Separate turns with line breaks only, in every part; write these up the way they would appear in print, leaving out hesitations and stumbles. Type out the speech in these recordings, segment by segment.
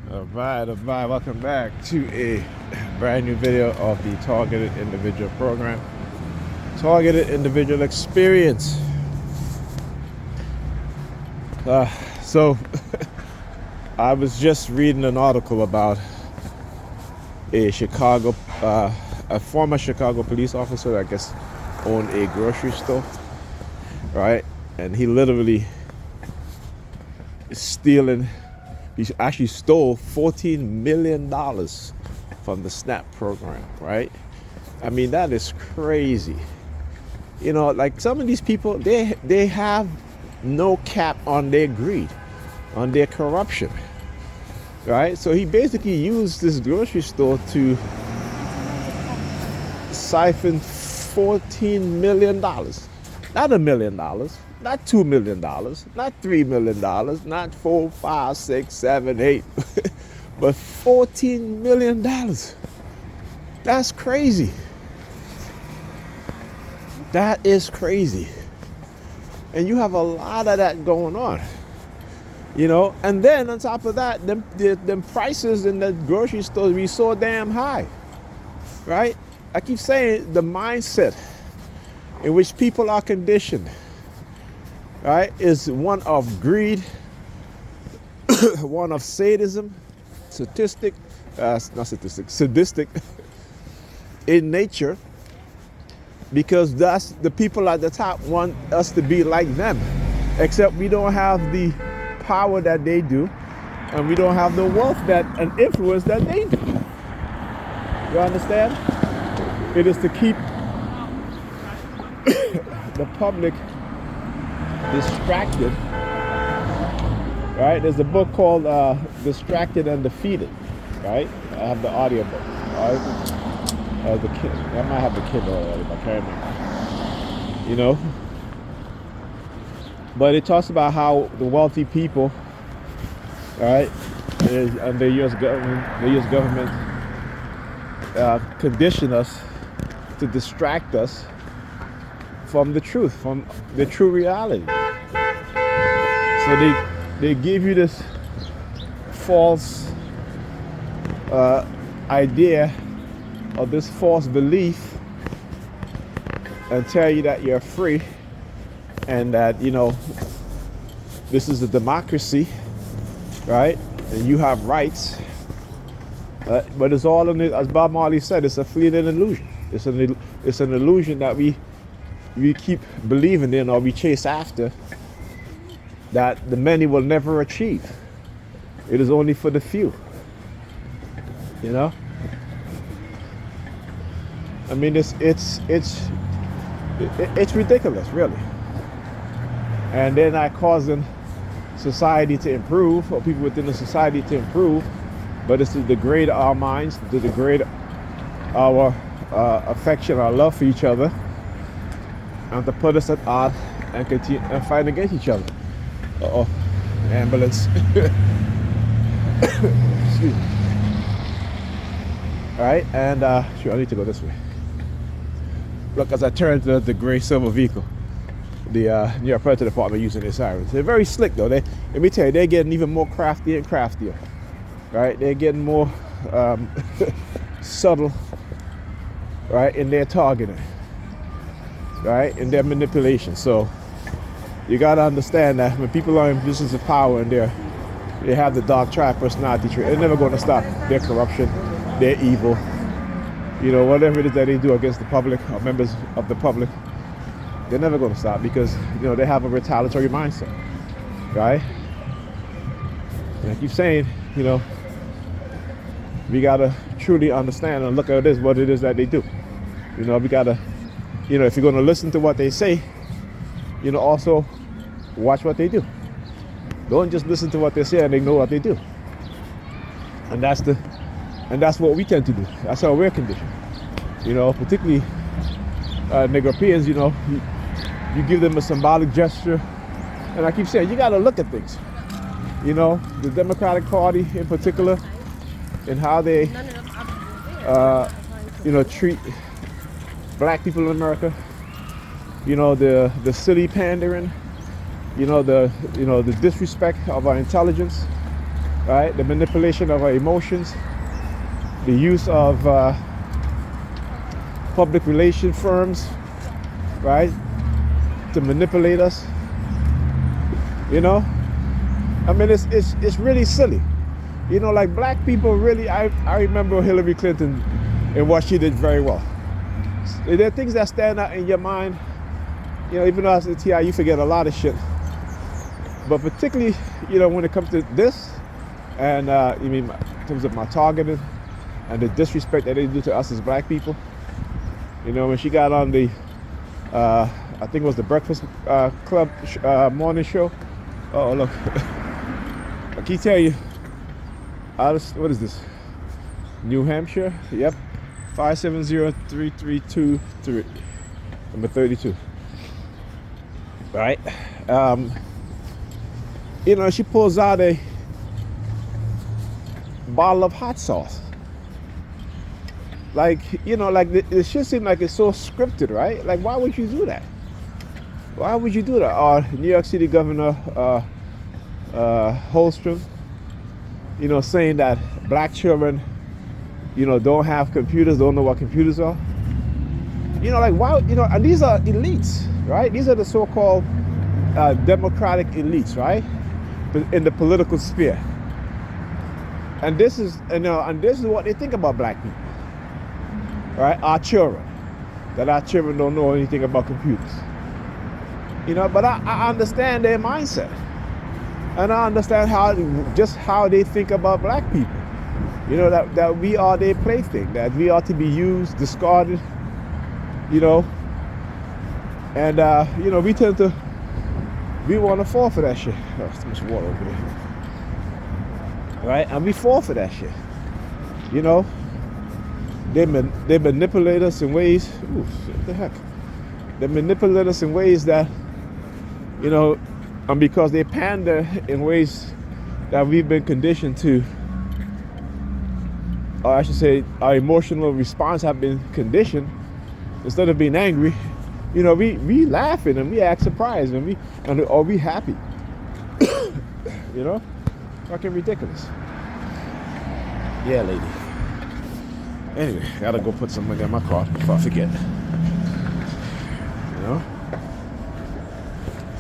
Alright, welcome back to a brand new video of the Targeted Individual Program. Targeted Individual Experience. So, I was just reading an article about a former Chicago police officer that I guess owned a grocery store, right? And he literally is stealing. He actually stole $14 million from the SNAP program, right? I mean, that is crazy. You know, like some of these people, they have no cap on their greed, on their corruption, right? So he basically used this grocery store to siphon $14 million. Not $1 million, not $2 million, not $3 million, not 4, 5, 6, 7, 8, but $14 million. That's crazy. That is crazy. And you have a lot of that going on, you know. And then on top of that, them prices in the grocery stores be so damn high, right? I keep saying the mindset in which people are conditioned, right, is one of greed, one of sadism, sadistic in nature, because that's the people at the top want us to be like them, except we don't have the power that they do, and we don't have the wealth and influence that they do. You understand? It is to keep the public distracted, right? There's a book called Distracted and Defeated, right? I have the audio book. I might have the Kindle already, but I can't remember. You know? But it talks about how the wealthy people, right, and the U.S. government condition us to distract us from the truth, from the true reality. So they give you this false idea or this false belief and tell you that you're free and that, you know, this is a democracy, right? And you have rights. But it's all in it, as Bob Marley said, it's a fleeting illusion. It's an illusion that we keep believing in or we chase after, that the many will never achieve. It is only for the few. You know? I mean, it's ridiculous, really. And they're not causing society to improve, or people within the society to improve, but it's to degrade our minds, to degrade our affection, our love for each other, and to put us at odds and continue and fight against each other. Uh-oh, ambulance. Excuse me. All right, and sure, I need to go this way. Look, as I turn to the gray silver vehicle, the New York Predators Department using their sirens. They're very slick, though. Let me tell you, they're getting even more crafty and craftier. Right? They're getting more subtle, right, in their targeting, right, in their manipulation. So you got to understand that when people are in positions of power and they have the dark triad personality trait, they're never going to stop their corruption, their evil, you know, whatever it is that they do against the public or members of the public. They're never going to stop because, you know, they have a retaliatory mindset, right? And I keep saying, you know, we got to truly understand and look at this, what it is that they do. You know, we got to, you know, if you're going to listen to what they say, you know, also watch what they do. Don't just listen to what they say and ignore what they do. And that's what we tend to do. That's how we're conditioned. You know, particularly Negropeans, you know, you give them a symbolic gesture. And I keep saying, you got to look at things. You know, the Democratic Party in particular, and how they, you know, treat black people in America. You know, the silly pandering. You know, the disrespect of our intelligence. right? The manipulation of our emotions, the use of public relation firms, right, to manipulate us. You know, I mean, it's really silly. You know, like black people really, I remember Hillary Clinton and what she did very well. There are things that stand out in your mind. You know, even though I was at TI, you forget a lot of shit. But particularly, you know, when it comes to this, and in terms of my targeting and the disrespect that they do to us as black people. You know, when she got on the, I think it was the Breakfast Club morning show. Oh, look. I can tell you, what is this? New Hampshire? Yep. 570-3323. Number 32. Right? You know, she pulls out a bottle of hot sauce. Like, you know, like it should seem like it's so scripted, right? Like, why would you do that? Why would you do that? New York City Governor Holstrom, you know, saying that black children, you know, don't have computers, don't know what computers are. You know, like, why, you know, and these are elites, right? These are the so-called democratic elites, right? In the political sphere. And this is, you know, and this is what they think about black people. Right, our children, that our children don't know anything about computers. You know, but I understand their mindset, and I understand how they think about black people. You know, that we are their plaything, that we are to be used, discarded. You know, and you know, we want to fall for that shit. Oh, there's too much water over there. Right, and we fall for that shit. You know. They manipulate us in ways, what the heck? They manipulate us in ways that, you know, and because they pander in ways that we've been conditioned to, or I should say our emotional response have been conditioned, instead of being angry, you know, we laughing and we act surprised and we happy. You know? Fucking ridiculous. Yeah, lady. Anyway, gotta go put some money in my car before I forget. You know?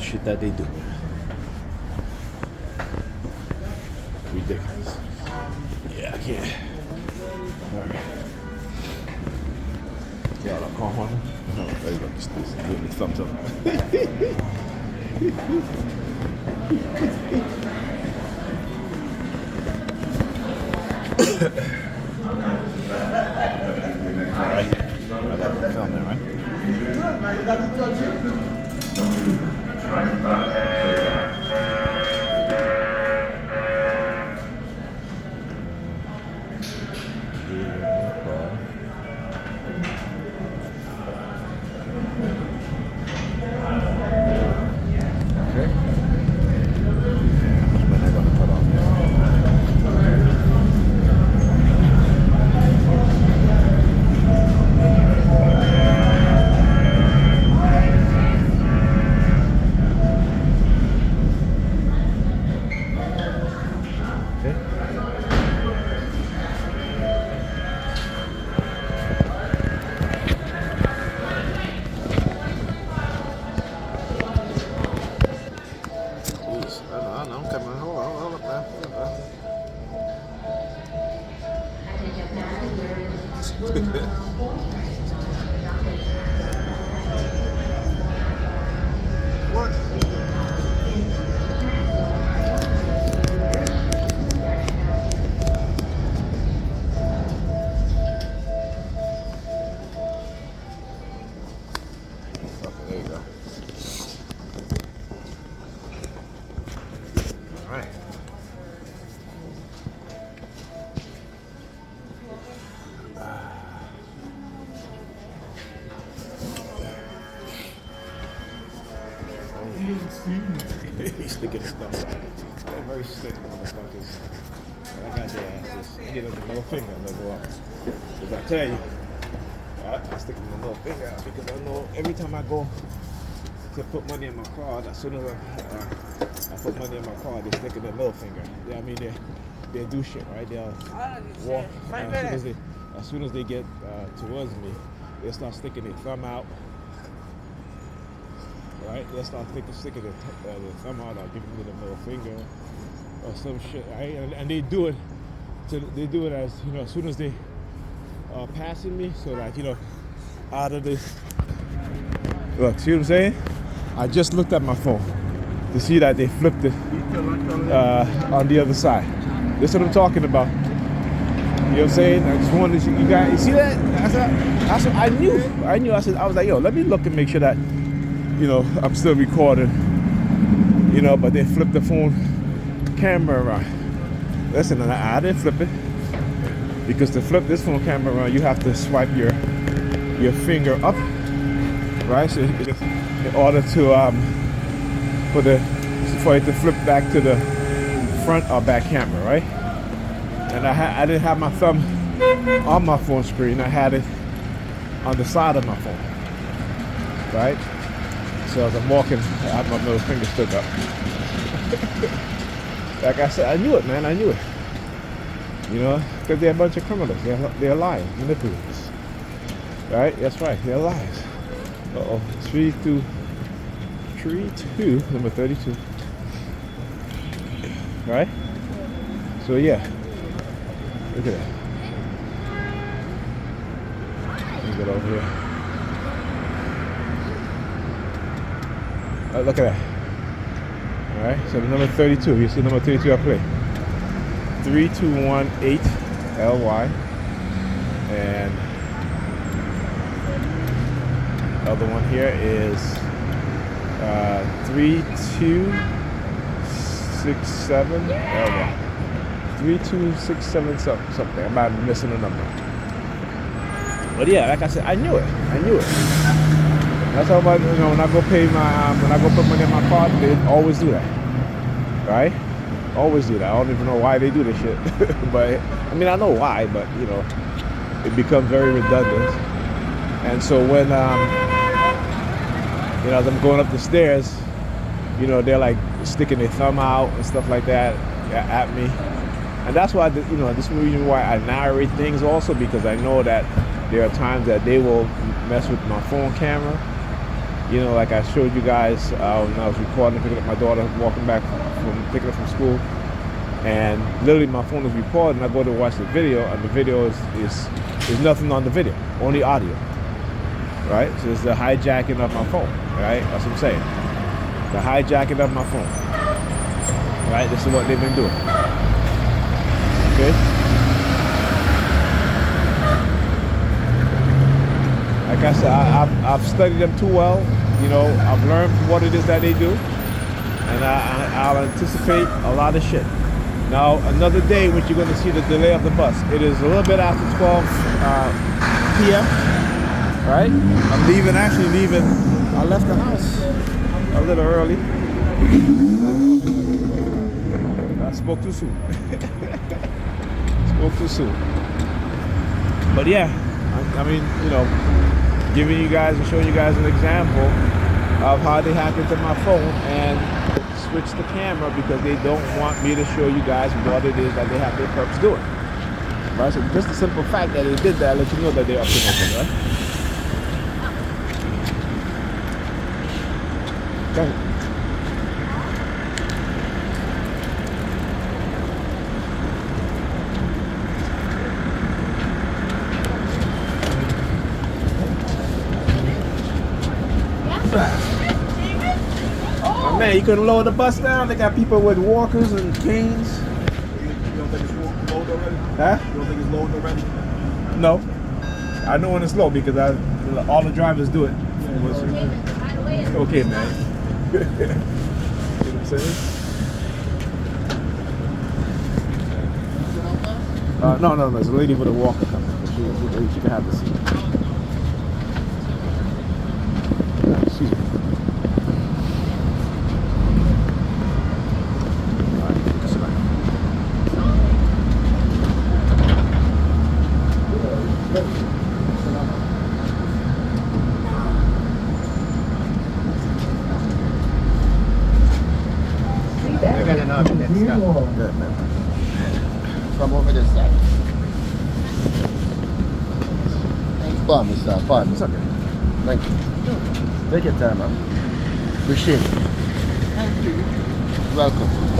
Shit that they do. Ridiculous. Yeah, I can't. Alright. Y'all are calm on them? Oh, there you go. Just give me thumbs up. Alright. I got the film there, right? He's sticking stuff. They're very slick motherfuckers. I got their asses. Get them the middle finger and they'll go up. Because I tell you, I stick them the middle finger out because I know every time I go to put money in my card, as soon as I put money in my card, they stick in the middle finger. Yeah, I mean, they do shit, right? They'll walk as soon as they get towards me, they start sticking their thumb out. Right? They'll start sticking their thumb out or giving me the middle finger or some shit, right? And they do it. They do it as as soon as they passing me, so like out of this. Look, see what I'm saying? I just looked at my phone to see that they flipped it on the other side. That's what I'm talking about. You know what I'm saying? I just wanted you guys. You see that? I knew. I was like, yo, let me look and make sure that I'm still recording. But they flipped the phone camera around. Listen, I didn't flip it, because to flip this phone camera around, you have to swipe your finger up, right? So in order to for it to flip back to the front or back camera, right? And I didn't have my thumb on my phone screen. I had it on the side of my phone, right? So as I'm walking, I have my middle finger stuck up. Like I said, I knew it, man. I knew it. Because they're a bunch of criminals. They're lying, manipulators. Right? That's right. They're liars. Uh-oh. 32, number 32. Right? So yeah. Look at that. Let me get over here. Look at that. Alright, so the number 32, you see number 32 I play. 3218 LY. And the other one here is 3267 LY. 3267 something. I might be missing a number. But yeah, like I said, I knew it. That's how about when I go pay when I go put money in my card, they always do that, right? Always do that. I don't even know why they do this shit, but I mean I know why, but it becomes very redundant. And so when as I'm going up the stairs, they're like sticking their thumb out and stuff like that at me, and that's why this is the reason why I narrate things also, because I know that there are times that they will mess with my phone camera. Like I showed you guys when I was recording, picking up my daughter, walking back picking up from school, and literally my phone is recording. I go to watch the video, and the video is nothing on the video, only audio, right? So it's the hijacking of my phone, right? That's what I'm saying. The hijacking of my phone, right? This is what they've been doing. Okay. Like I said, I've studied them too well. I've learned what it is that they do, and I'll anticipate a lot of shit. Now, another day, which you're going to see the delay of the bus. It is a little bit after 12 p.m. Right? I'm actually leaving. I left the house a little early. I spoke too soon. But yeah, I mean, giving you guys and showing you guys an example of how they hack into my phone and switch the camera, because they don't want me to show you guys what it is that they have their perps doing. Right? So just the simple fact that they did that lets you know that they're up to something, right? Okay. Man, you couldn't lower the bus down. They got people with walkers and canes.
You don't think it's low already?
Huh?
You don't think it's low already?
No. I know when it's low because all the drivers do it. Okay, man. You know what I'm saying? No. There's a lady with a walker coming. She can have the seat. Excuse me. Good, man.
from over this side. Pardon me, sir. Pardon.
It's okay.
Thank you.
Take your time, man.
Appreciate it.
Thank you.
Welcome.